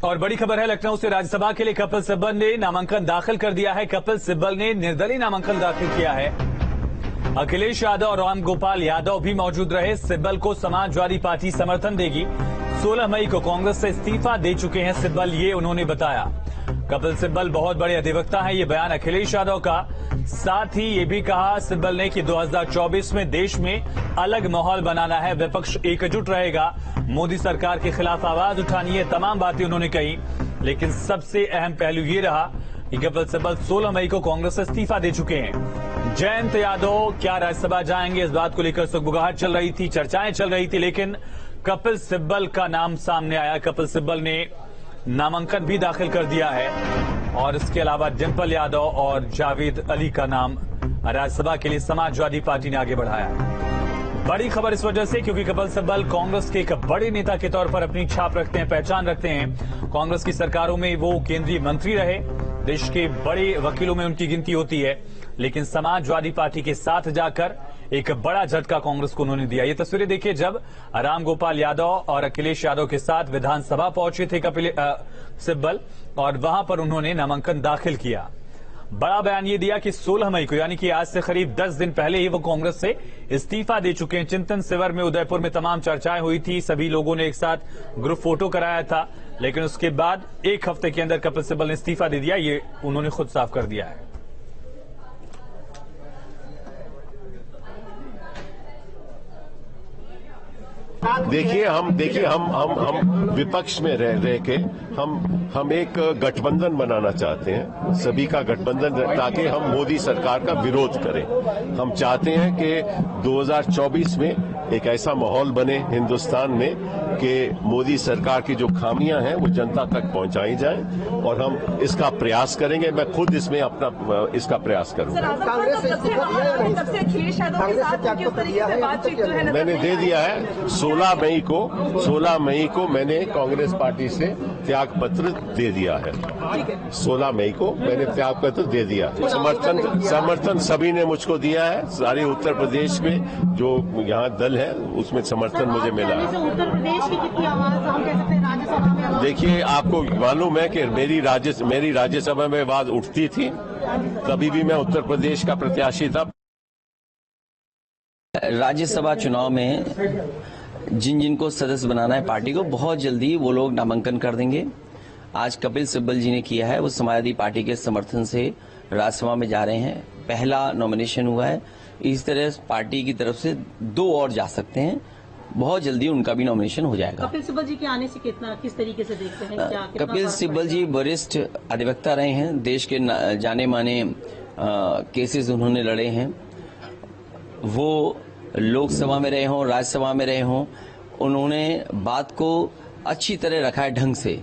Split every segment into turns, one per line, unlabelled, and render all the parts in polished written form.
और बड़ी खबर है लखनऊ से। राज्यसभा के लिए कपिल सिब्बल ने नामांकन दाखिल कर दिया है। कपिल सिब्बल ने निर्दलीय नामांकन दाखिल किया है। अखिलेश यादव और राम गोपाल यादव भी मौजूद रहे। सिब्बल को समाजवादी पार्टी समर्थन देगी। 16 मई को कांग्रेस से इस्तीफा दे चुके हैं सिब्बल, ये उन्होंने बताया। कपिल सिब्बल बहुत बड़े अधिवक्ता हैं, ये बयान अखिलेश यादव का। साथ ही ये भी कहा सिब्बल ने कि 2024 में देश में अलग माहौल बनाना है, विपक्ष एकजुट रहेगा, मोदी सरकार के खिलाफ आवाज उठानी है, तमाम बातें उन्होंने कही। लेकिन सबसे अहम पहलू ये रहा कि कपिल सिब्बल 16 मई को कांग्रेस से इस्तीफा दे चुके हैं। जयंत यादव क्या राज्यसभा जाएंगे, इस बात को लेकर सुगबुगाहट चल रही थी, चर्चाएं चल रही थी, लेकिन कपिल सिब्बल का नाम सामने आया। कपिल सिब्बल ने नामांकन भी दाखिल कर दिया है और इसके अलावा डिंपल यादव और जावेद अली का नाम राज्यसभा के लिए समाजवादी पार्टी ने आगे बढ़ाया है। बड़ी खबर इस वजह से क्योंकि कपिल सिब्बल कांग्रेस के एक बड़े नेता के तौर पर अपनी छाप रखते हैं, पहचान रखते हैं। कांग्रेस की सरकारों में वो केंद्रीय मंत्री रहे, देश के बड़े वकीलों में उनकी गिनती होती है, लेकिन समाजवादी पार्टी के साथ जाकर एक बड़ा झटका कांग्रेस को उन्होंने दिया। ये तस्वीरें देखिए जब राम गोपाल यादव और अखिलेश यादव के साथ विधानसभा पहुंचे थे कपिल सिब्बल और वहां पर उन्होंने नामांकन दाखिल किया। बड़ा बयान ये दिया कि 16 मई को यानी कि आज से करीब 10 दिन पहले ही वो कांग्रेस से इस्तीफा दे चुके हैं। चिंतन शिविर में उदयपुर में तमाम चर्चाएं हुई थी, सभी लोगों ने एक साथ ग्रुप फोटो कराया था, लेकिन उसके बाद एक हफ्ते के अंदर कपिल सिब्बल ने इस्तीफा दे दिया, ये उन्होंने खुद साफ कर दिया है।
देखिए हम विपक्ष में रह के हम एक गठबंधन बनाना चाहते हैं, सभी का गठबंधन, ताकि हम मोदी सरकार का विरोध करें। हम चाहते हैं कि 2024 में एक ऐसा माहौल बने हिंदुस्तान में कि मोदी सरकार की जो खामियां हैं वो जनता तक पहुंचाई जाए और हम इसका प्रयास करेंगे। मैं खुद इसमें अपना इसका प्रयास करूंगा। मैंने दे दिया है 16 मई को मैंने कांग्रेस पार्टी से त्याग पत्र दे दिया है। 16 मई को मैंने त्याग पत्र दे दिया। समर्थन सभी ने मुझको दिया है। सारे उत्तर प्रदेश में जो यहाँ दल है उसमें समर्थन मुझे मिला है।
उत्तर प्रदेश की कितनी आवाज हम कह सकते हैं राज्यसभा में?
देखिए आपको मालूम है कि मेरी राज्यसभा में आवाज उठती थी, तभी भी मैं उत्तर प्रदेश का प्रत्याशी था।
राज्यसभा चुनाव में जिनको सदस्य बनाना है पार्टी को, बहुत जल्दी वो लोग नामांकन कर देंगे। आज कपिल सिब्बल जी ने किया है, वो समाजवादी पार्टी के समर्थन से राज्यसभा में जा रहे हैं। पहला नॉमिनेशन हुआ है, इस तरह पार्टी की तरफ से 2 और जा सकते हैं। बहुत जल्दी उनका भी नॉमिनेशन हो जाएगा।
कपिल सिब्बल जी के आने से किस तरीके से देखते हैं?
कपिल सिब्बल जी वरिष्ठ अधिवक्ता रहे हैं, देश के जाने माने केसेस उन्होंने लड़े हैं। वो लोकसभा में रहे हों, राज्यसभा में रहे हों, उन्होंने बात को अच्छी तरह रखा है ढंग से।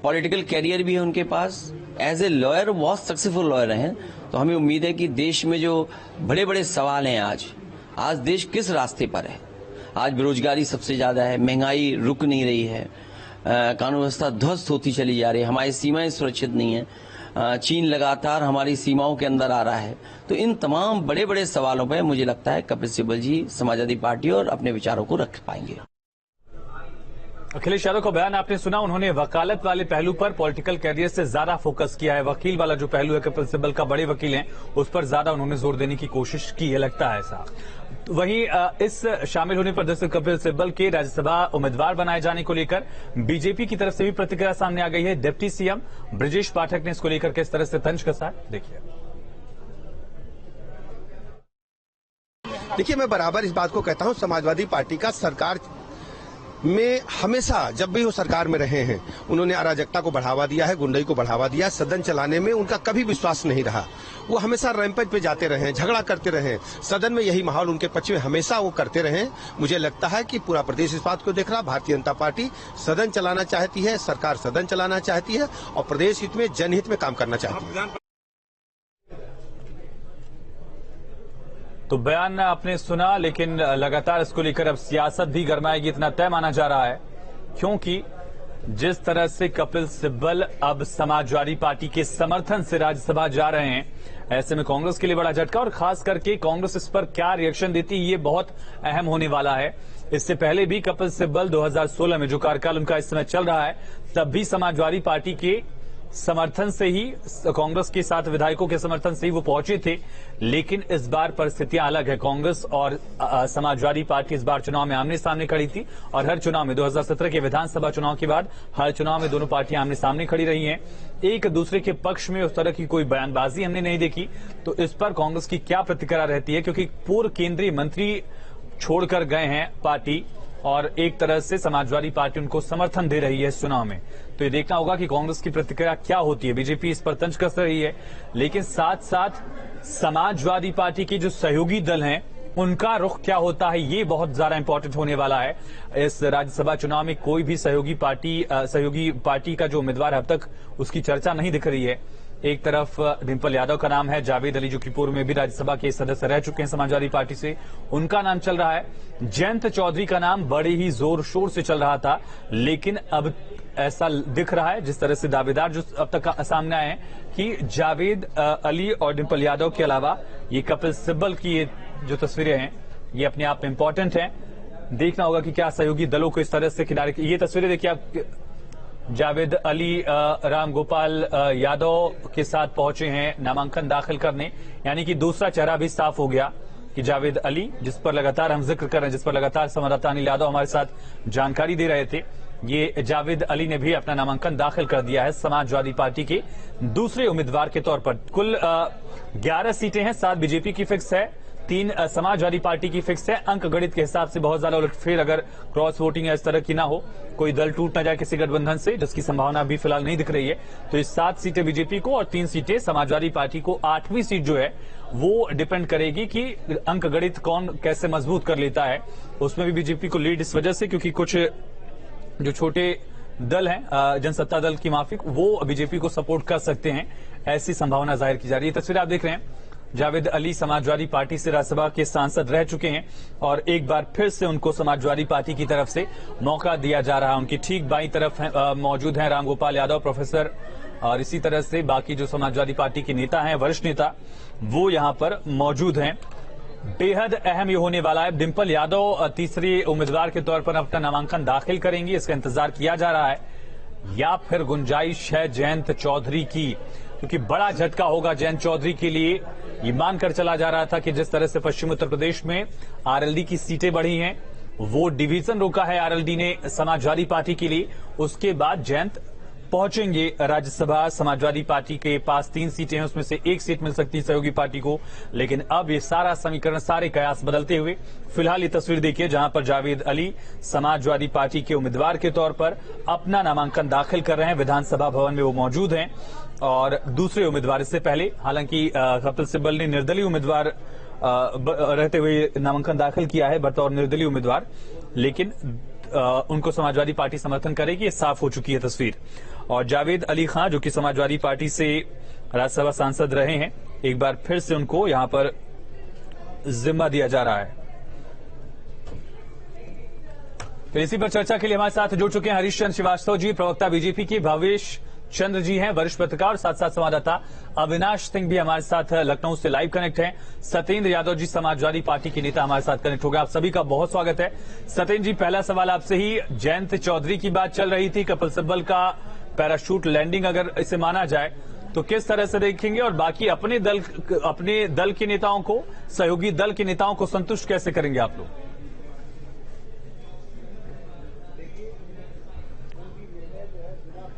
पॉलिटिकल कैरियर भी है उनके पास। एज ए लॉयर बहुत सक्सेसफुल लॉयर हैं। तो हमें उम्मीद है कि देश में जो बड़े बड़े सवाल हैं, आज देश किस रास्ते पर है। आज बेरोजगारी सबसे ज्यादा है, महंगाई रुक नहीं रही है, कानून व्यवस्था ध्वस्त होती चली जा रही है, हमारी सीमाएं सुरक्षित नहीं है, चीन लगातार हमारी सीमाओं के अंदर आ रहा है। तो इन तमाम बड़े बड़े सवालों पर मुझे लगता है कपिल सिब्बल जी समाजवादी पार्टी और अपने विचारों को रख पाएंगे।
अखिलेश यादव का बयान आपने सुना। उन्होंने वकालत वाले पहलू पर पॉलिटिकल कैरियर से ज्यादा फोकस किया है। वकील वाला जो पहलू है, कपिल सिब्बल का बड़े वकील हैं, उस पर ज्यादा उन्होंने जोर देने की कोशिश की है, लगता है ऐसा। वहीं इस शामिल होने पर दरअसल कपिल सिब्बल के राज्यसभा उम्मीदवार बनाए जाने को लेकर बीजेपी की तरफ से भी प्रतिक्रिया सामने आ गई है। डिप्टी सीएम ब्रजेश पाठक ने इसको लेकर किस तरह से तंज कसा है,
देखिए मैं बराबर इस बात को कहता हूं, समाजवादी पार्टी का सरकार में हमेशा जब भी वो सरकार में रहे हैं, उन्होंने अराजकता को बढ़ावा दिया है, गुंडई को बढ़ावा दिया। सदन चलाने में उनका कभी विश्वास नहीं रहा। वो हमेशा रैंपेज पे जाते रहे, झगड़ा करते रहे, सदन में यही माहौल उनके पक्ष में हमेशा वो करते रहे। मुझे लगता है कि पूरा प्रदेश इस बात को देख रहा, भारतीय जनता पार्टी सदन चलाना चाहती है, सरकार सदन चलाना चाहती है और प्रदेश हित में, जनहित में काम करना चाहती है।
तो बयान आपने सुना, लेकिन लगातार इसको लेकर अब सियासत भी गरमाएगी, इतना तय माना जा रहा है, क्योंकि जिस तरह से कपिल सिब्बल अब समाजवादी पार्टी के समर्थन से राज्यसभा जा रहे हैं, ऐसे में कांग्रेस के लिए बड़ा झटका और खास करके कांग्रेस इस पर क्या रिएक्शन देती है, ये बहुत अहम होने वाला है। इससे पहले भी कपिल सिब्बल 2016 में जो कार्यकाल उनका इस समय चल रहा है, तब भी समाजवादी पार्टी के समर्थन से ही, कांग्रेस के साथ विधायकों के समर्थन से ही वो पहुंचे थे। लेकिन इस बार परिस्थितियां अलग है। कांग्रेस और समाजवादी पार्टी इस बार चुनाव में आमने सामने खड़ी थी और हर चुनाव में 2017 के विधानसभा चुनाव के बाद हर चुनाव में दोनों पार्टियां आमने सामने खड़ी रही हैं। एक दूसरे के पक्ष में उस तरह की कोई बयानबाजी हमने नहीं देखी। तो इस पर कांग्रेस की क्या प्रतिक्रिया रहती है, क्योंकि पूर्व केंद्रीय मंत्री छोड़कर गए हैं पार्टी और एक तरह से समाजवादी पार्टी उनको समर्थन दे रही है इस चुनाव में। तो ये देखना होगा कि कांग्रेस की प्रतिक्रिया क्या होती है। बीजेपी इस पर तंज कस रही है, लेकिन साथ साथ समाजवादी पार्टी के जो सहयोगी दल हैं उनका रुख क्या होता है, ये बहुत ज्यादा इंपॉर्टेंट होने वाला है। इस राज्यसभा चुनाव में कोई भी सहयोगी पार्टी का जो उम्मीदवार है अब तक उसकी चर्चा नहीं दिख रही है। एक तरफ डिंपल यादव का नाम है, जावेद अली जो कि पूर्व में भी राज्यसभा के सदस्य रह चुके हैं समाजवादी पार्टी से, उनका नाम चल रहा है। जयंत चौधरी का नाम बड़े ही जोर शोर से चल रहा था, लेकिन अब ऐसा दिख रहा है जिस तरह से दावेदार जो अब तक सामने आए हैं कि जावेद अली और डिंपल यादव के अलावा ये कपिल सिब्बल की ये जो तस्वीरें हैं ये अपने आप में इंपॉर्टेंट हैं। देखना होगा कि क्या सहयोगी दलों को इस तरह से किनारे, ये तस्वीरें देखिए आप, जावेद अली राम गोपाल यादव के साथ पहुंचे हैं नामांकन दाखिल करने, यानी कि दूसरा चेहरा भी साफ हो गया कि जावेद अली, जिस पर लगातार हम जिक्र कर रहे हैं, जिस पर लगातार संवाददाता अनिल यादव हमारे साथ जानकारी दे रहे थे, ये जावेद अली ने भी अपना नामांकन दाखिल कर दिया है समाजवादी पार्टी के दूसरे उम्मीदवार के तौर पर। कुल 11 सीटें हैं, 7 बीजेपी की फिक्स है, 3 समाजवादी पार्टी की फिक्स है। अंक गणित के हिसाब से बहुत ज्यादा उलटफेर अगर क्रॉस वोटिंग या इस तरह की ना हो, कोई दल टूट ना जाए किसी गठबंधन से, जिसकी संभावना अभी फिलहाल नहीं दिख रही है, तो ये 7 सीटें बीजेपी को और 3 सीटें समाजवादी पार्टी को। 8वीं सीट जो है वो डिपेंड करेगी कि अंक गणित कौन कैसे मजबूत कर लेता है। उसमें भी बीजेपी को लीड इस वजह से क्योंकि कुछ जो छोटे दल हैं, जनसत्ता दल की माफिक, वो बीजेपी को सपोर्ट कर सकते हैं, ऐसी संभावना जाहिर की जा रही है। तस्वीर आप देख रहे हैं, जावेद अली समाजवादी पार्टी से राज्यसभा के सांसद रह चुके हैं और एक बार फिर से उनको समाजवादी पार्टी की तरफ से मौका दिया जा रहा है। उनकी ठीक बाईं तरफ मौजूद हैं राम गोपाल यादव प्रोफेसर, और इसी तरह से बाकी जो समाजवादी पार्टी के नेता हैं, वरिष्ठ नेता, वो यहां पर मौजूद हैं। बेहद अहम ये होने वाला है। डिंपल यादव तीसरे उम्मीदवार के तौर पर अपना नामांकन दाखिल करेंगी, इसका इंतजार किया जा रहा है, या फिर गुंजाइश है जयंत चौधरी की, क्योंकि बड़ा झटका होगा जयंत चौधरी के लिए। ये मानकर चला जा रहा था कि जिस तरह से पश्चिम उत्तर प्रदेश में आरएलडी की सीटें बढ़ी हैं, वो डिवीजन रोका है आरएलडी ने समाजवादी पार्टी के लिए, उसके बाद जयंत पहुंचेंगे राज्यसभा। समाजवादी पार्टी के पास 3 सीटें हैं, उसमें से 1 सीट मिल सकती है सहयोगी पार्टी को, लेकिन अब ये सारा समीकरण, सारे कयास बदलते हुए फिलहाल ये तस्वीर देखिए जहां पर जावेद अली समाजवादी पार्टी के उम्मीदवार के तौर पर अपना नामांकन दाखिल कर रहे हैं। विधानसभा भवन में वो मौजूद हैं और दूसरे उम्मीदवार इससे पहले, हालांकि कपिल सिब्बल ने निर्दलीय उम्मीदवार रहते हुए नामांकन दाखिल किया है बतौर निर्दलीय उम्मीदवार, लेकिन उनको समाजवादी पार्टी समर्थन करेगी, ये साफ हो चुकी है तस्वीर। और जावेद अली खान जो कि समाजवादी पार्टी से राज्यसभा सांसद रहे हैं, एक बार फिर से उनको यहां पर जिम्मा दिया जा रहा है। फिर इसी पर चर्चा के लिए हमारे साथ जुड़ चुके हैं हरीश चंद्र श्रीवास्तव जी, प्रवक्ता बीजेपी के, भवेश चंद्र जी हैं वरिष्ठ पत्रकार, और साथ साथ संवाददाता अविनाश सिंह भी हमारे साथ लखनऊ से लाइव कनेक्ट हैं। सत्येंद्र यादव जी समाजवादी पार्टी के नेता हमारे साथ कनेक्ट हो गए। आप सभी का बहुत स्वागत है। सत्येंद्र जी, पहला सवाल आपसे ही, जयंत चौधरी की बात चल रही थी, कपिल सिब्बल का पैराशूट लैंडिंग अगर इसे माना जाए तो किस तरह से देखेंगे, और बाकी अपने दल के नेताओं को, सहयोगी दल के नेताओं को संतुष्ट कैसे करेंगे आप लोग?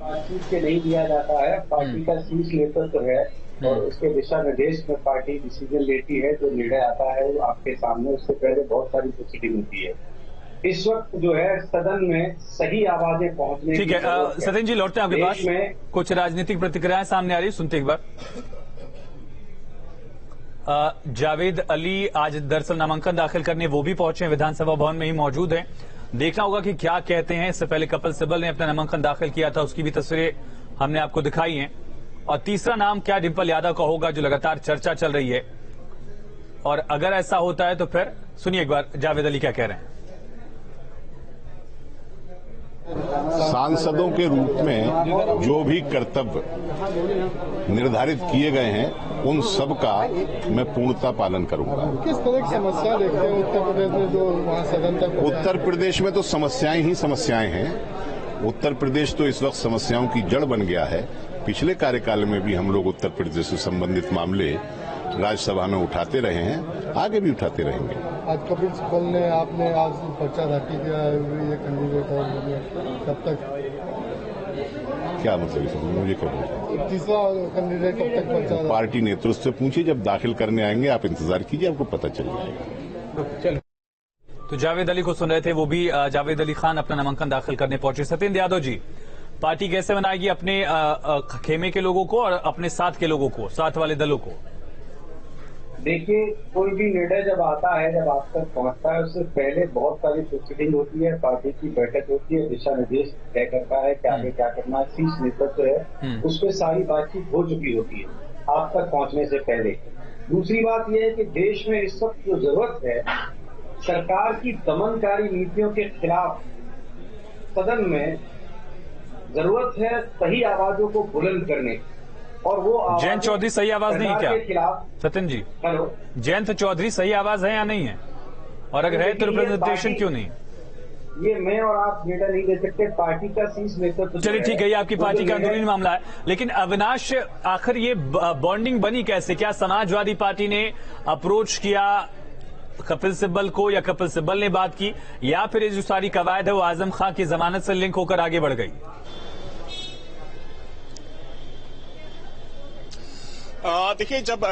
बातचीत के नहीं दिया जाता है, पार्टी का शीर्ष नेतृत्व है और उसके दिशा निर्देश में पार्टी डिसीजन लेती है, जो निर्णय आता है वो आपके सामने, उससे पहले बहुत सारी प्रोसीडिंग होती है। इस वक्त जो है सदन में सही आवाजें पहुंचने, ठीक है
सत्येंद्र जी, लौटते हैं आपके पास। में कुछ राजनीतिक प्रतिक्रियाएं सामने आ रही, सुनते एक बार। जावेद अली आज दरअसल नामांकन दाखिल करने वो भी पहुंचे हैं, विधानसभा भवन में ही मौजूद हैं। देखना होगा कि क्या कहते हैं। इससे पहले कपिल सिब्बल ने अपना नामांकन दाखिल किया था, उसकी भी तस्वीरें हमने आपको दिखाई हैं। और तीसरा नाम क्या डिंपल यादव का होगा, जो लगातार चर्चा चल रही है, और अगर ऐसा होता है तो फिर सुनिए एक बार जावेद अली क्या कह रहे हैं।
सांसदों के रूप में जो भी कर्तव्य निर्धारित किए गए हैं उन सब का मैं पूर्णतः पालन करूंगा।
किस तरह की समस्या देखते हैं उत्तर प्रदेश में जो वहाँ सदन तक?
उत्तर प्रदेश में तो समस्याएं ही समस्याएं हैं। उत्तर प्रदेश तो इस वक्त समस्याओं की जड़ बन गया है। पिछले कार्यकाल में भी हम लोग उत्तर प्रदेश से संबंधित मामले राज्यसभा में उठाते रहे हैं, आगे भी उठाते रहेंगे।
आज कपिल सिब्बल ने आपने आज पर्चा दाखिल किया, ये कैंडिडेट और कब तक?
क्या मतलब इस मुझे कब?
तीसरा कैंडिडेट कब तक पर्चा?
पार्टी नेतृत्व से पूछिए, जब दाखिल करने आएंगे आप इंतजार कीजिए, आपको पता चल जाएगा।
तो जावेद अली को सुन रहे थे, वो भी जावेद अली खान अपना नामांकन दाखिल करने पहुंचे। सत्येंद्र यादव जी, पार्टी कैसे बनाएगी अपने खेमे के लोगों को और अपने साथ के लोगों को, साथ वाले दलों को?
देखिए, कोई भी निर्णय जब आता है, जब आप तक पहुंचता है, उससे पहले बहुत सारी प्रोसीडिंग होती है, पार्टी की बैठक होती है, दिशा निर्देश तय करता है कि आगे क्या करना है, शीर्ष नेतृत्व है, उस पर सारी बातचीत हो चुकी होती है आप तक पहुंचने से पहले। दूसरी बात यह है कि देश में इस वक्त जो जरूरत है, सरकार की दमनकारी नीतियों के खिलाफ सदन में जरूरत है सही आवाजों को बुलंद करने की, और वो
जयंत चौधरी सही आवाज नहीं क्या सत्यन जी?
हेलो,
जयंत चौधरी सही आवाज है या नहीं है? और अगर है तो रिप्रेजेंटेशन क्यों नहीं?
ये मैं और आप डेटा नहीं दे सकते, पार्टी का शीर्ष नेतृत्व।
चलिए ठीक है, ये आपकी पार्टी का अंदरूनी मामला है। लेकिन अविनाश, आखिर ये बॉन्डिंग बनी कैसे? क्या समाजवादी पार्टी ने अप्रोच किया कपिल सिब्बल को, या कपिल सिब्बल ने बात की, या फिर ये जो सारी कवायद है वो आजम खां की जमानत से लिंक होकर आगे बढ़ गई?
देखिए, जब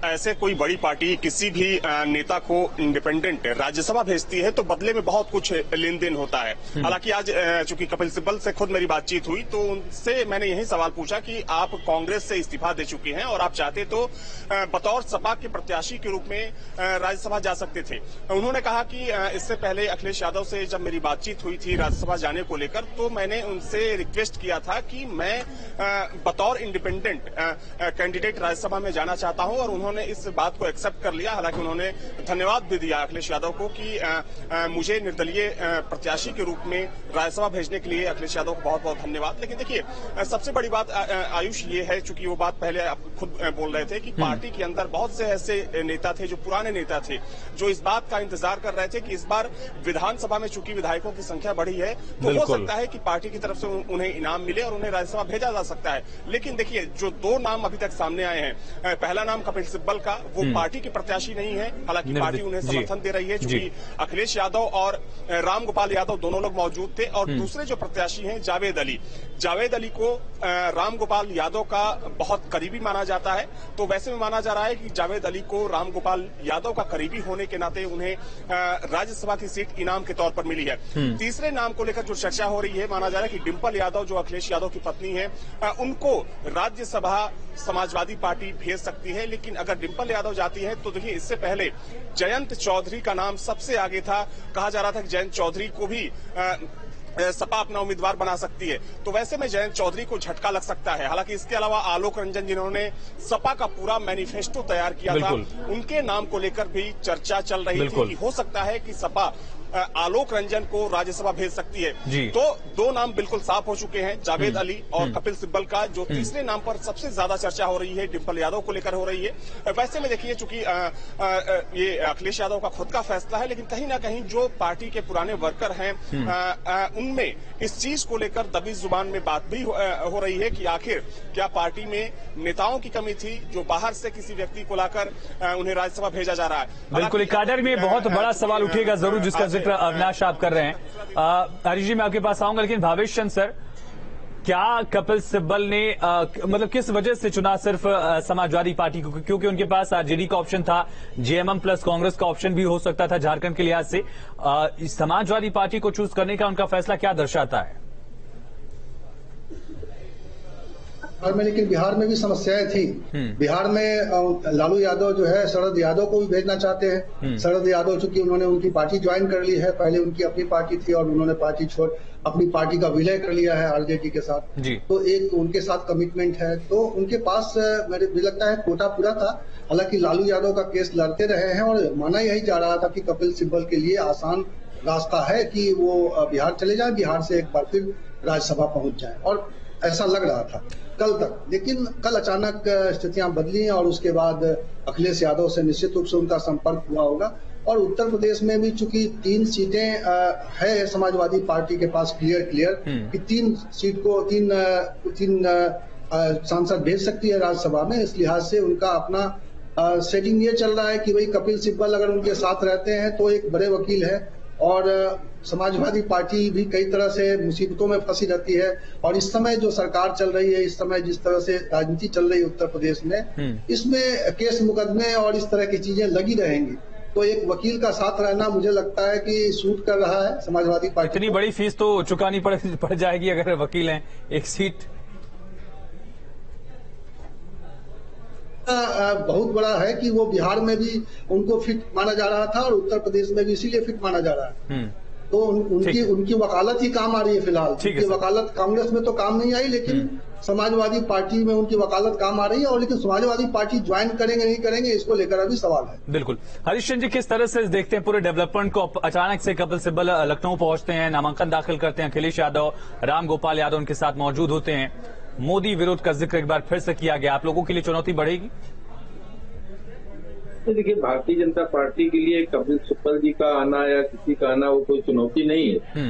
ऐसे कोई बड़ी पार्टी किसी भी नेता को इंडिपेंडेंट राज्यसभा भेजती है तो बदले में बहुत कुछ लेन देन होता है। हालांकि आज चूंकि कपिल सिब्बल से खुद मेरी बातचीत हुई तो उनसे मैंने यही सवाल पूछा कि आप कांग्रेस से इस्तीफा दे चुके हैं और आप चाहते तो बतौर सपा के प्रत्याशी के रूप में राज्यसभा जा सकते थे। उन्होंने कहा कि इससे पहले अखिलेश यादव से जब मेरी बातचीत हुई थी राज्यसभा जाने को लेकर, तो मैंने उनसे रिक्वेस्ट किया था कि मैं बतौर इंडिपेंडेंट कैंडिडेट राज्यसभा में जाना चाहता हूं, और उन्होंने इस बात को एक्सेप्ट कर लिया। हालांकि उन्होंने धन्यवाद भी दिया अखिलेश यादव को कि मुझे निर्दलीय प्रत्याशी के रूप में राज्यसभा भेजने के लिए अखिलेश यादव को बहुत बहुत धन्यवाद। लेकिन देखिए, सबसे बड़ी बात आयुष ये है, चूंकि वो बात पहले आप खुद बोल रहे थे कि पार्टी के अंदर बहुत से ऐसे नेता थे, जो पुराने नेता थे, जो इस बात का इंतजार कर रहे थे कि इस बार विधानसभा में चूंकि विधायकों की संख्या बढ़ी है तो हो सकता है कि पार्टी की तरफ से उन्हें इनाम मिले और उन्हें राज्यसभा भेजा जा सकता है। लेकिन देखिए, जो दो नाम अभी तक सामने आए हैं, पहला नाम कपिल सिब्बल का, वो पार्टी के प्रत्याशी नहीं है, हालांकि पार्टी उन्हें समर्थन दे रही है, क्योंकि अखिलेश यादव और रामगोपाल यादव दोनों लोग मौजूद थे। और दूसरे जो प्रत्याशी हैं जावेद अली को रामगोपाल यादव का बहुत करीबी माना जाता है। तो वैसे में माना जा रहा है कि जावेद अली को रामगोपाल यादव का करीबी होने के नाते उन्हें राज्यसभा की सीट इनाम के तौर पर मिली है। तीसरे नाम को लेकर जो चर्चा हो रही है, माना जा रहा है कि डिंपल यादव, जो अखिलेश यादव की पत्नी है, उनको राज्यसभा समाजवादी पार्टी भेज सकती है। लेकिन अगर डिंपल यादव जाती है तो देखिए, इससे पहले जयंत चौधरी का नाम सबसे आगे था। कहा जा रहा था कि जयंत चौधरी को भी सपा अपना उम्मीदवार बना सकती है। तो वैसे में जयंत चौधरी को झटका लग सकता है। हालांकि इसके अलावा आलोक रंजन, जिन्होंने सपा का पूरा मैनिफेस्टो तैयार किया था, उनके नाम को लेकर भी चर्चा चल रही थी कि हो सकता है कि सपा आलोक रंजन को राज्यसभा भेज सकती है। तो दो नाम बिल्कुल साफ हो चुके हैं, जावेद अली और कपिल सिब्बल का। जो तीसरे नाम पर सबसे ज्यादा चर्चा हो रही है, डिंपल यादव को लेकर हो रही है। वैसे में देखिए, चूंकि ये अखिलेश यादव का खुद का फैसला है, लेकिन कहीं ना कहीं जो पार्टी के पुराने वर्कर हैं, उनमें इस चीज को लेकर दबी जुबान में बात भी हो रही है कि आखिर क्या पार्टी में नेताओं की कमी थी, जो बाहर से किसी व्यक्ति को लाकर उन्हें राज्यसभा भेजा जा रहा है।
बिल्कुल, काडर में बहुत बड़ा सवाल उठेगा जरूर, जिसका जिक्र अविनाश आप कर रहे हैं। हरीश जी, मैं आपके पास आऊंगा, लेकिन भावेश चंद सर, क्या कपिल सिब्बल ने मतलब किस वजह से चुना सिर्फ समाजवादी पार्टी को? क्योंकि उनके पास आरजेडी का ऑप्शन था, जेएमएम प्लस कांग्रेस का ऑप्शन भी हो सकता था झारखंड के लिहाज से। समाजवादी पार्टी को चूज करने का उनका फैसला क्या दर्शाता है?
बिहार में, लेकिन बिहार में भी समस्याएं थी। बिहार में लालू यादव जो है शरद यादव को भी भेजना चाहते हैं। शरद यादव चूंकि उन्होंने उनकी पार्टी ज्वाइन कर ली है, पहले उनकी अपनी पार्टी थी और उन्होंने पार्टी छोड़ अपनी पार्टी का विलय कर लिया है आरजेडी के साथ। तो एक उनके साथ कमिटमेंट है, तो उनके पास मुझे लगता है कोटा पूरा था। हालांकि लालू यादव का केस लड़ते रहे हैं और माना यही जा रहा था कि कपिल सिब्बल के लिए आसान रास्ता है कि वो बिहार चले जाए, बिहार से एक बार फिर राज्यसभा पहुंच जाए, और ऐसा लग रहा था कल तक। लेकिन कल अचानक स्थितियां बदली और उसके बाद अखिलेश यादव से निश्चित रूप से उनका संपर्क हुआ होगा। और उत्तर प्रदेश में भी चूंकि 3 सीटें है समाजवादी पार्टी के पास क्लियर कि 3 सीट को तीन सांसद भेज सकती है राज्यसभा में, इस लिहाज से उनका अपना सेटिंग ये चल रहा है कि भाई कपिल सिब्बल अगर उनके साथ रहते हैं तो एक बड़े वकील है, और समाजवादी पार्टी भी कई तरह से मुसीबतों में फंसी रहती है। और इस समय जो सरकार चल रही है, इस समय जिस तरह से राजनीति चल रही है उत्तर प्रदेश में, इसमें केस मुकदमे और इस तरह की चीजें लगी रहेंगी। तो एक वकील का साथ रहना मुझे लगता है कि सूट कर रहा है समाजवादी पार्टी।
इतनी बड़ी फीस तो चुकानी पड़ जाएगी अगर वकील हैं, एक सीट
बहुत बड़ा है कि वो बिहार में भी उनको फिट माना जा रहा था और उत्तर प्रदेश में भी इसीलिए फिट माना जा रहा है। तो उनकी वकालत ही काम आ रही है फिलहाल। उनकी वकालत कांग्रेस में तो काम नहीं आई, लेकिन समाजवादी पार्टी में उनकी वकालत काम आ रही है। और लेकिन समाजवादी पार्टी ज्वाइन करेंगे नहीं करेंगे, इसको लेकर अभी सवाल है।
बिल्कुल। हरीश चंद्र जी, किस तरह से देखते हैं पूरे डेवलपमेंट को? अचानक से कपिल सिब्बल लखनऊ पहुंचते हैं, नामांकन दाखिल करते हैं, अखिलेश यादव, राम गोपाल यादव उनके साथ मौजूद होते हैं, मोदी विरोध का जिक्र एक बार फिर से किया गया। आप लोगों के लिए चुनौती बढ़ेगी?
देखिए, भारतीय जनता पार्टी के लिए कपिल सिब्बल जी का आना या किसी का आना वो कोई चुनौती नहीं है।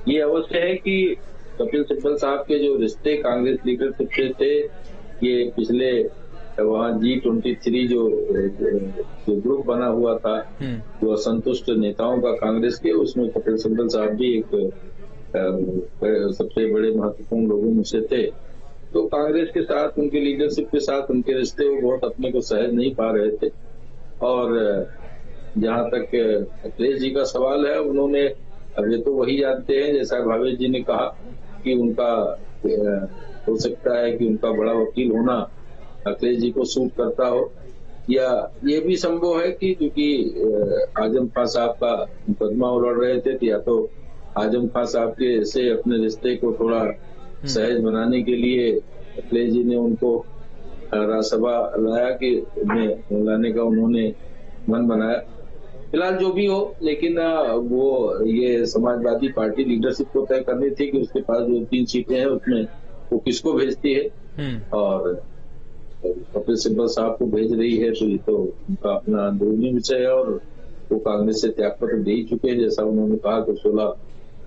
ये अवश्य है कि कपिल सिब्बल साहब के जो रिश्ते कांग्रेस लीडरशिप से थे, ये पिछले वहाँ G23 जो ग्रुप बना हुआ था, जो असंतुष्ट नेताओं का कांग्रेस के, उसमें कपिल सिब्बल साहब भी एक सबसे बड़े महत्वपूर्ण लोगों में से थे। तो कांग्रेस के साथ, उनके लीडरशिप के साथ उनके रिश्ते वो बहुत अपने को सहज नहीं पा रहे थे। और जहां तक अखिलेश जी का सवाल है, उन्होंने, अब ये तो वही जानते हैं, जैसा भावेश जी ने कहा कि उनका हो सकता है कि उनका बड़ा वकील होना अखिलेश जी को सूट करता हो, या ये भी संभव है कि क्योंकि आजम खान साहब का मुकदमा वो लड़ रहे थे, या तो आजम खान साहब के से अपने रिश्ते को थोड़ा सहज बनाने के लिए अखिलेश जी ने उनको राज्यसभा लाने का उन्होंने मन बनाया। फिलहाल जो भी हो, लेकिन वो ये समाजवादी पार्टी लीडरशिप को तय करनी थी कि उसके पास जो 3 सीटें हैं उसमें वो किसको भेजती है, और कपिल सिब्बल साहब को भेज रही है, तो ये तो उनका अपना अंदरूनी विषय है। और वो कांग्रेस से त्यागपत्र दे ही चुके हैं, जैसा उन्होंने कहा कि 16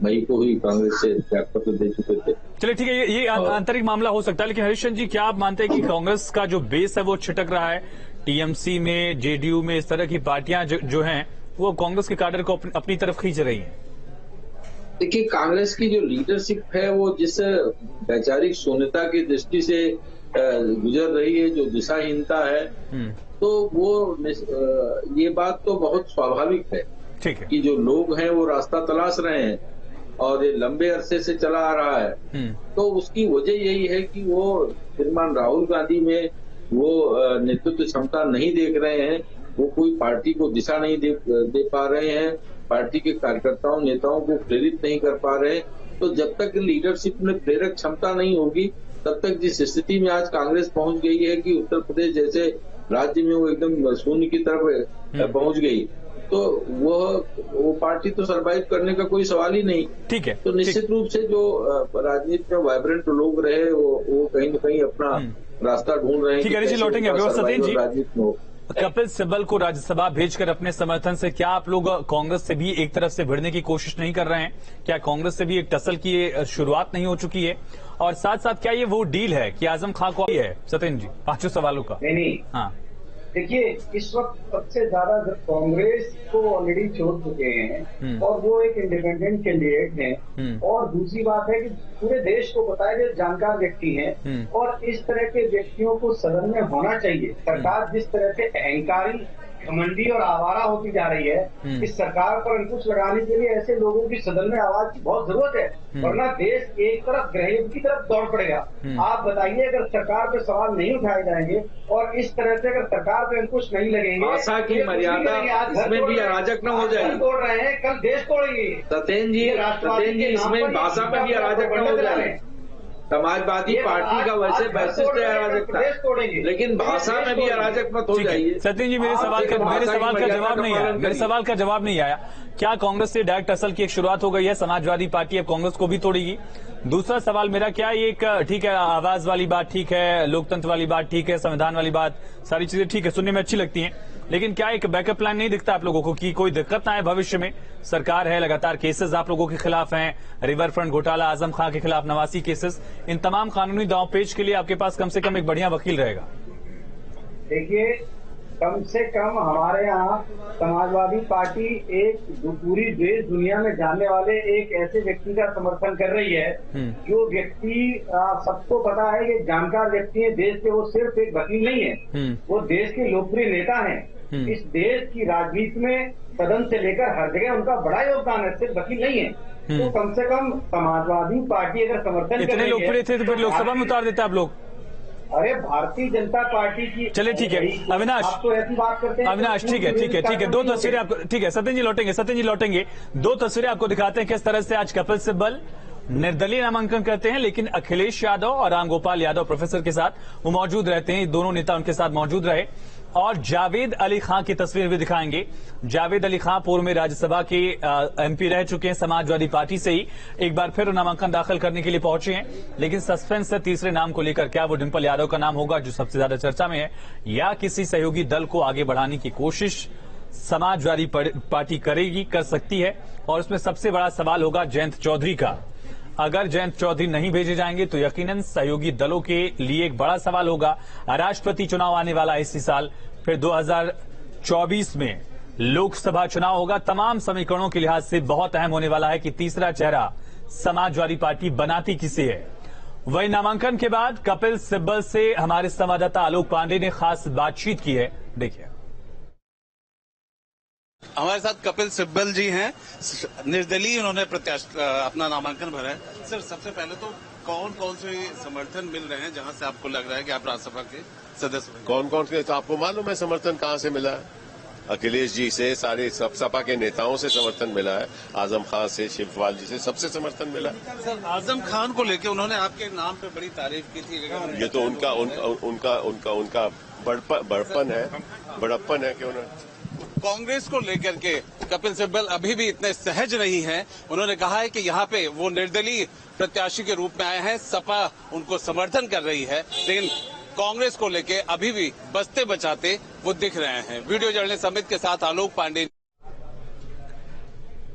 मई को ही कांग्रेस से त्यागपत्र दे चुके थे।
चलिए ठीक है, ये आंतरिक मामला हो सकता है, लेकिन हरीश चंद्र जी, क्या आप मानते हैं कि कांग्रेस का जो बेस है वो छिटक रहा है? टीएमसी में, जेडीयू में, इस तरह की पार्टियां जो हैं वो कांग्रेस के कैडर को अपनी तरफ खींच रही हैं।
देखिए, कांग्रेस की जो लीडरशिप है वो जिस वैचारिक शून्यता की दृष्टि से गुजर रही है, जो दिशाहीनता है, तो वो ये बात तो बहुत स्वाभाविक है।
ठीक है।
कि जो लोग हैं वो रास्ता तलाश रहे हैं और ये लंबे अरसे से चला आ रहा है। तो उसकी वजह यही है कि वो श्रीमान राहुल गांधी में वो नेतृत्व क्षमता नहीं देख रहे हैं, वो कोई पार्टी को दिशा नहीं दे पा रहे हैं, पार्टी के कार्यकर्ताओं नेताओं को प्रेरित नहीं कर पा रहे हैं। तो जब तक लीडरशिप में प्रेरक क्षमता नहीं होगी, तब तक जिस स्थिति में आज कांग्रेस पहुंच गई है कि उत्तर प्रदेश जैसे राज्य में वो एकदम शून्य की तरफ पहुंच गई, तो वो पार्टी तो सरवाइव करने का कोई सवाल ही नहीं।
ठीक है।
तो निश्चित रूप से जो राजनीति में वाइब्रेंट लोग रहे वो कहीं न कहीं अपना रास्ता ढूंढ रहे हैं।
ठीक है, ऋषि लौटेंगे। सत्येन जी,
राजनीति में
कपिल सिब्बल को राज्यसभा भेजकर अपने समर्थन से क्या आप लोग कांग्रेस से भी एक तरफ से भिड़ने की कोशिश नहीं कर रहे हैं? क्या कांग्रेस से भी एक टसल की शुरुआत नहीं हो चुकी है? और साथ साथ क्या ये वो डील है कि आजम खान को है? सत्येन जी, 5 सवालों का।
नहीं। हाँ, देखिए, इस वक्त सबसे ज्यादा जब कांग्रेस को ऑलरेडी छोड़ चुके हैं और वो एक इंडिपेंडेंट कैंडिडेट हैं, और दूसरी बात है कि पूरे देश को पता है कि जानकार व्यक्ति हैं, और इस तरह के व्यक्तियों को सदन में होना चाहिए। सरकार जिस तरह से अहंकारी, घमंडी और आवारा होती जा रही है, इस सरकार पर अंकुश लगाने के लिए ऐसे लोगों की सदन में आवाज की बहुत जरूरत है, वरना देश एक तरफ गृहयुद्ध की तरफ दौड़ पड़ेगा। आप बताइए, अगर सरकार पे सवाल नहीं उठाए जाएंगे और इस तरह से अगर सरकार पे अंकुश नहीं लगेंगे,
भाषा की मर्यादा इसमें भी अराजक न हो जाए।
तोड़ रहे हैं, कल देश तोड़ेंगे।
सत्येन जी, इसमें भाषा पर भी अराजक न हो जाए। समाजवादी पार्टी का वैसे वैशिष्ट है अराजकता, लेकिन भाषा में भी अराजक मत हो जाइए।
सत्येंद्र जी, मेरे सवाल का जवाब नहीं आया। मेरे सवाल का जवाब नहीं आया। क्या कांग्रेस से डायरेक्ट असल की एक शुरुआत हो गई है? समाजवादी पार्टी अब कांग्रेस को भी तोड़ेगी? दूसरा सवाल मेरा, क्या ये एक ठीक है, आवाज वाली बात ठीक है, लोकतंत्र वाली बात ठीक है, संविधान वाली बात, सारी चीजें ठीक है, सुनने में अच्छी लगती हैं, लेकिन क्या एक बैकअप प्लान नहीं दिखता आप लोगों को कि कोई दिक्कत ना आए भविष्य में? सरकार है, लगातार केसेस आप लोगों के खिलाफ हैं, रिवर फ्रंट घोटाला, आजम खां के खिलाफ नवासी केसेस, इन तमाम कानूनी दांवपेच के लिए आपके पास कम से कम एक बढ़िया वकील रहेगा।
देखिए, कम से कम हमारे यहाँ समाजवादी पार्टी एक पूरी देश दुनिया में जानने वाले एक ऐसे व्यक्ति का समर्थन कर रही है जो व्यक्ति सबको पता है, ये जानकार व्यक्ति है देश के, वो सिर्फ एक वकील नहीं है, वो देश के लोकप्रिय नेता हैं। इस देश की राजनीति में सदन से लेकर हर जगह उनका बड़ा योगदान है, सिर्फ वकील नहीं है। तो कम से कम समाजवादी पार्टी अगर समर्थन
इतने लोकप्रिय थे तो फिर लोकसभा में उतार देते आप लोग।
अरे भारतीय जनता पार्टी की,
चलिए ठीक है अविनाश,
आप तो ऐसी बात करते हैं।
अविनाश ठीक है, दो तस्वीरें आपको, ठीक है सत्येंद्र जी लौटेंगे, दो तस्वीरें आपको दिखाते हैं किस तरह से आज कपिल सिब्बल निर्दलीय नामांकन करते हैं, लेकिन अखिलेश यादव और रामगोपाल यादव प्रोफेसर के साथ वो मौजूद रहते हैं, दोनों नेता उनके साथ मौजूद रहे। और जावेद अली खां की तस्वीर भी दिखाएंगे। जावेद अली खां पूर्व में राज्यसभा के एमपी रह चुके हैं, समाजवादी पार्टी से ही एक बार फिर नामांकन दाखिल करने के लिए पहुंचे हैं, लेकिन सस्पेंस है तीसरे नाम को लेकर। क्या वो डिंपल यादव का नाम होगा जो सबसे ज्यादा चर्चा में है, या किसी सहयोगी दल को आगे बढ़ाने की कोशिश समाजवादी पार्टी कर सकती है? और उसमें सबसे बड़ा सवाल होगा जयंत चौधरी का। अगर जयंत चौधरी नहीं भेजे जाएंगे तो यकीनन सहयोगी दलों के लिए एक बड़ा सवाल होगा। राष्ट्रपति चुनाव आने वाला है इसी साल, फिर 2024 में लोकसभा चुनाव होगा। तमाम समीकरणों के लिहाज से बहुत अहम होने वाला है कि तीसरा चेहरा समाजवादी पार्टी बनाती किसे है। वही नामांकन के बाद कपिल सिब्बल से हमारे संवाददाता आलोक पांडे ने खास बातचीत की है, देखिए।
हमारे साथ कपिल सिब्बल जी हैं, निर्दलीय उन्होंने अपना नामांकन भरा है। सर, सबसे पहले तो कौन कौन से समर्थन मिल रहे हैं जहां से आपको लग रहा है कि आप राज्यसभा के सदस्य हैं?
कौन कौन से, तो आपको मालूम है समर्थन कहां से मिला है? अखिलेश जी से, सारे सपा के नेताओं से समर्थन मिला है, आजम खान से, शिवपाल जी से, सबसे समर्थन मिला है।
सर, आजम खान को लेकर उन्होंने आपके नाम पे बड़ी तारीफ की थी।
ये तो उनका बड़प्पन है कि उन्होंने
कांग्रेस को लेकर के कपिल सिब्बल अभी भी इतने सहज नहीं हैं। उन्होंने कहा है कि यहाँ पे वो निर्दलीय प्रत्याशी के रूप में आए हैं, सपा उनको समर्थन कर रही है, लेकिन कांग्रेस को लेके अभी भी बचते बचाते वो दिख रहे हैं। वीडियो जर्नलिस्ट अमित के साथ आलोक पांडे।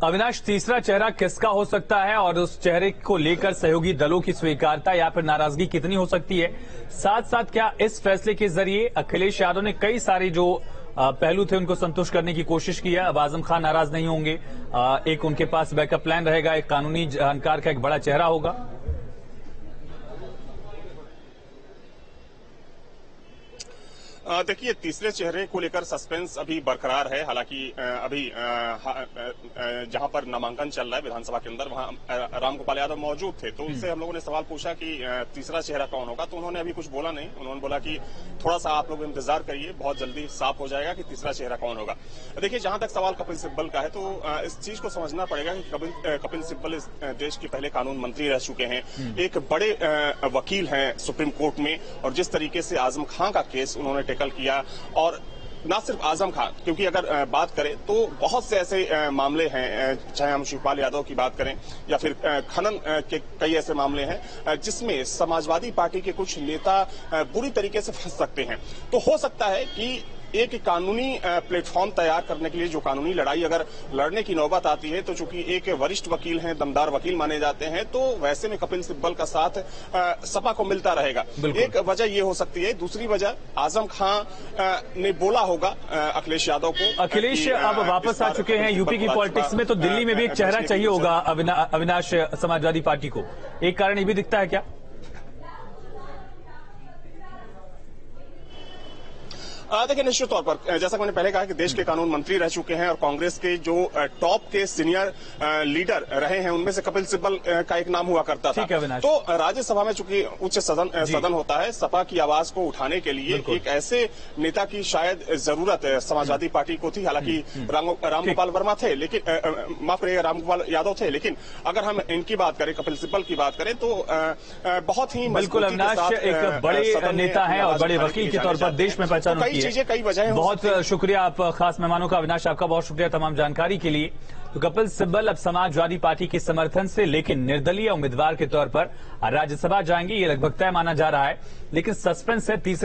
अविनाश, तीसरा चेहरा किसका हो सकता है और उस चेहरे को लेकर सहयोगी दलों की स्वीकारता या फिर नाराजगी कितनी हो सकती है? साथ साथ क्या इस फैसले के जरिए अखिलेश यादव ने कई सारे जो पहलू थे उनको संतुष्ट करने की कोशिश की है? अब आजम खान नाराज नहीं होंगे, एक उनके पास बैकअप प्लान रहेगा, एक कानूनी जानकार का एक बड़ा चेहरा होगा।
देखिए, तीसरे चेहरे को लेकर सस्पेंस अभी बरकरार है। हालांकि अभी जहां पर नामांकन चल रहा है विधानसभा के अंदर, वहां रामगोपाल यादव मौजूद थे, तो उनसे हम लोगों ने सवाल पूछा कि तीसरा चेहरा कौन होगा, तो उन्होंने अभी कुछ बोला नहीं। उन्होंने बोला कि थोड़ा सा आप लोग इंतजार करिए, बहुत जल्दी साफ हो जाएगा कि तीसरा चेहरा कौन होगा। देखिए, जहां तक सवाल कपिल सिब्बल का है, तो इस चीज को समझना पड़ेगा कि कपिल सिब्बल इस देश के पहले कानून मंत्री रह चुके हैं, एक बड़े वकील हैं सुप्रीम कोर्ट में, और जिस तरीके से आजम खां का केस उन्होंने टैकल किया, और न सिर्फ आजम खान, क्योंकि अगर बात करें तो बहुत से ऐसे मामले हैं, चाहे हम शिवपाल यादव की बात करें या फिर खनन के कई ऐसे मामले हैं जिसमें समाजवादी पार्टी के कुछ नेता बुरी तरीके से फंस सकते हैं। तो हो सकता है कि एक कानूनी प्लेटफॉर्म तैयार करने के लिए, जो कानूनी लड़ाई अगर लड़ने की नौबत आती है, तो चूंकि एक वरिष्ठ वकील हैं, दमदार वकील माने जाते हैं, तो वैसे में कपिल सिब्बल का साथ सपा को मिलता रहेगा। एक वजह ये हो सकती है। दूसरी वजह, आजम खान ने बोला होगा अखिलेश यादव को।
अखिलेश अब वापस आ चुके हैं यूपी की पॉलिटिक्स में, तो दिल्ली में भी एक चेहरा चाहिए होगा अविनाश समाजवादी पार्टी को। एक कारण ये भी दिखता है क्या?
देखिए, निश्चित तौर पर जैसा कि मैंने पहले कहा कि देश के कानून मंत्री रह चुके हैं और कांग्रेस के जो टॉप के सीनियर लीडर रहे हैं उनमें से कपिल सिब्बल का एक नाम हुआ करता था। तो राज्यसभा में चूंकि उच्च सदन होता है, सपा की आवाज को उठाने के लिए एक ऐसे नेता की शायद जरूरत समाजवादी पार्टी को थी। हालांकि रामगोपाल वर्मा थे, लेकिन माफ करिएगा, रामगोपाल यादव थे, लेकिन अगर हम इनकी बात करें, कपिल सिब्बल की बात करें, तो बहुत ही
बिल्कुल अविनाश एक बड़े नेता है और बड़े वकील के तौर पर देश में पहचान होती है।
कई वजह।
बहुत शुक्रिया आप खास मेहमानों का। अविनाश, आपका बहुत शुक्रिया तमाम जानकारी के लिए। तो कपिल सिब्बल अब समाजवादी पार्टी के समर्थन से लेकिन निर्दलीय उम्मीदवार के तौर पर राज्यसभा जाएंगे, ये लगभग तय माना जा रहा है। लेकिन सस्पेंस है तीसरे